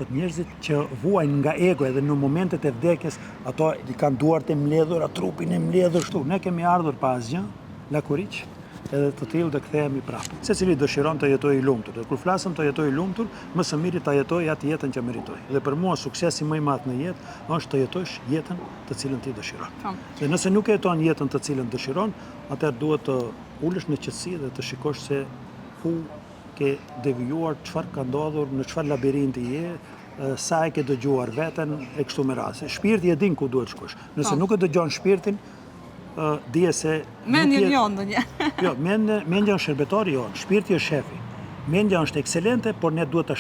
Thot njerëzit që vuajnë nga ego edhe në momentet e vdekjes, ato i kanë duart e mbledhura, trupin e mbledhur kështu. Ne kemi ardhur pa asgjë, lakuriq, edhe të tillë do kthehemi prapë. Secili dëshiron të jetojë i lumtur. Dhe kur flasëm të jetojë i lumtur, më së miri ta jetoj atë jetën që meritoj. Dhe për mua suksesi më i madh në jetë është të jetosh jetën të cilën ti dëshiron. Dhe nëse nuk e jeton jetën të cilën dëshiron, atëherë duhet të ulesh në qetësi dhe të shikosh se ku ke devijuar, çfarë ka ndodhur, në çfarë labirinti je, sa e ke dëgjuar veten e kështu me radhë. Shpirti e din ku duhet shkosh. Nëse nuk e dëgjon shpirtin, dije se... Mendjen jonë dhe një. Jo, mendja është shërbetari jonë, shpirti është shefi. Mendja është ekselente, por ne duhet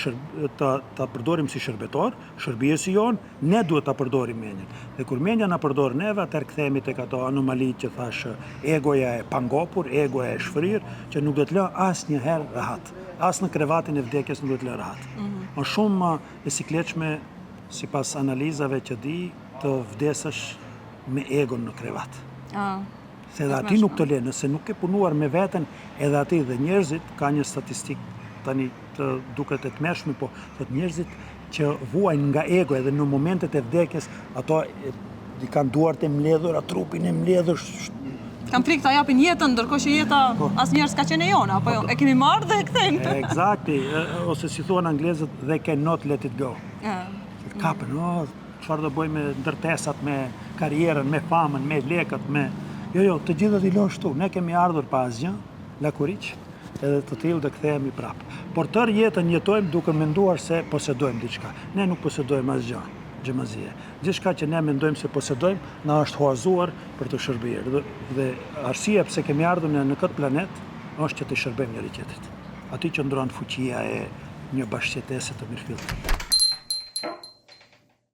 ta përdorim si shërbetor, shërbëjesi jonë, ne duhet ta përdorim mendjen. Dhe kur mendja na përdor neve, atëherë kthehemi tek ato anomalitë që thash, egoja e pangopur, egoja e shfryrë, që nuk do të lë asnjëherë rahat. As në krevatin e vdekjes nuk do të lë rahat. Është shumë e sikletshme, sipas analizave që di, të vdesësh me egon në krevat. Se edhe ati nuk të le, nëse nuk ke punuar me veten, edhe ati dhe njerëzit, ka një statistik tani të duket e tmerrshme, po thot njerëzit që vuajnë nga ego edhe në momentet e vdekjes, ato i kanë duart e mbledhura, trupin e mbledhur. Kam frikë ta japin jetën, ndërkohë që jeta asnjëherë s'ka qenë e jona, apo jo, e kemi marrë dhe e kthejmë. Exactly, ose si thuan anglezët, they cannot let it go. Kapën, çfarë do bëj me ndërtesat, me karrierën, me famën, me lekët, me... Jo, të gjithë do t'i lësh këtu. Ne kemi ardhur pa asgjë, lakuriq, edhe të tillë do kthehemi prapë. Por tërë jetën jetojmë duke menduar se posedojmë diçka. Ne nuk posedojmë asgjë, xhamazie. Gjithçka që ne mendojmë se posedojmë, na është huazuar për të shërbyer. Dhe arsyeja pse kemi ardhur në këtë planet është që të shërbejmë njëri tjetrit. Aty që ndron fuqia e një bashkëjetese të mirëfillshme.